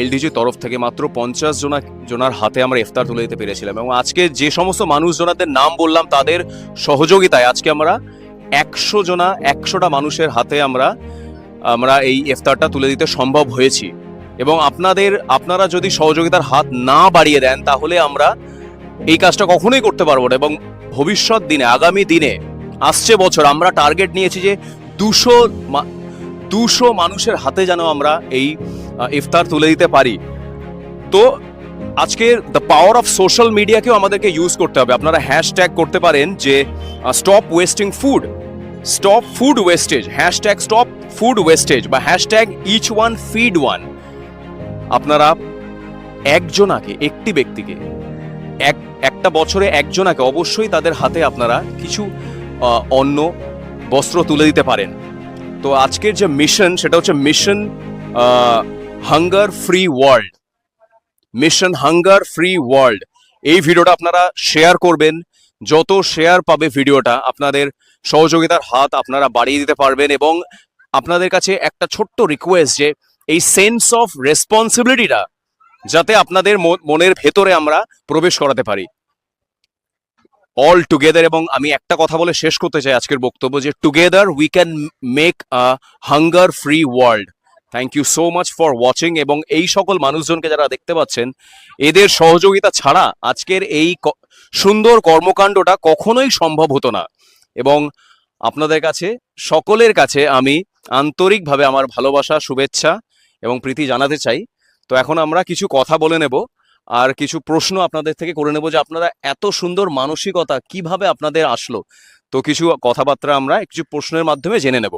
এলডিজির তরফ থেকে মাত্র 50 জনার হাতে আমরা ইফতার তুলে দিতে পেরেছিলাম, এবং আজকে যে সমস্ত মানুষজনাদের নাম বললাম তাদের সহযোগিতায় আজকে আমরা 100টা মানুষের হাতে আমরা এই ইফতারটা তুলে দিতে সম্ভব হয়েছি। এবং আপনারা যদি সহযোগিতার হাত না বাড়িয়ে দেন তাহলে আমরা এই কাজটা কখনোই করতে পারবো না। এবং ভবিষ্যৎ দিনে, আগামী দিনে, আসছে বছর আমরা টার্গেট নিয়েছি যে 200 মানুষের হাতে যেন আমরা এই ইফতার তুলে দিতে পারি। তো আজকে দ্য পাওয়ার অফ সোশ্যাল মিডিয়াকেও আমাদেরকে ইউজ করতে হবে। আপনারা হ্যাশট্যাগ করতে পারেন যে stop wasting food, stop food wastage, hashtag stop food wastage বা hashtag each one feed one. আপনারা একটি ব্যক্তিকে একটা বছরে একজনাকে অবশ্যই তাদের হাতে আপনারা কিছু অন্ন বস্ত্র তুলে দিতে পারেন। তো আজকের যে মিশন সেটা হচ্ছে mission hunger free world, mission hunger free world. এই ভিডিওটা আপনারা শেয়ার করবেন, যত শেয়ার পাবে ভিডিওটা আপনাদের সহযোগিতার হাত আপনারা বাড়িয়ে দিতে পারবেন। এবং আপনাদের কাছে একটা ছোট্ট রিকোয়েস্ট যে এই সেন্স অফ রেসপন্সিবিলিটিটা যাতে আপনাদের মনের ভেতরে আমরা প্রবেশ করাতে পারি অল টুগেদার। এবং আমি একটা কথা বলে শেষ করতে চাই আজকের বক্তব্য, যে together we can make a hunger free world. Thank you so much for watching. এবং এই সকল মানুষজনকে যারা দেখতে পাচ্ছেন, এদের সহযোগিতা ছাড়া আজকের এই সুন্দর কর্মকাণ্ডটা কখনোই সম্ভব হতো না। এবং আপনাদের কাছে, সকলের কাছে আমি আন্তরিকভাবে আমার ভালোবাসা, শুভেচ্ছা এবং প্রীতি জানাতে চাই। তো এখন আমরা কিছু কথা বলে নেব আর কিছু প্রশ্ন আপনাদের থেকে করে নেব যে আপনারা এত সুন্দর মানসিকতা কিভাবে আপনাদের আসলো। তো কিছু কথাবার্তা আমরা কিছু প্রশ্নের মাধ্যমে জেনে নেব।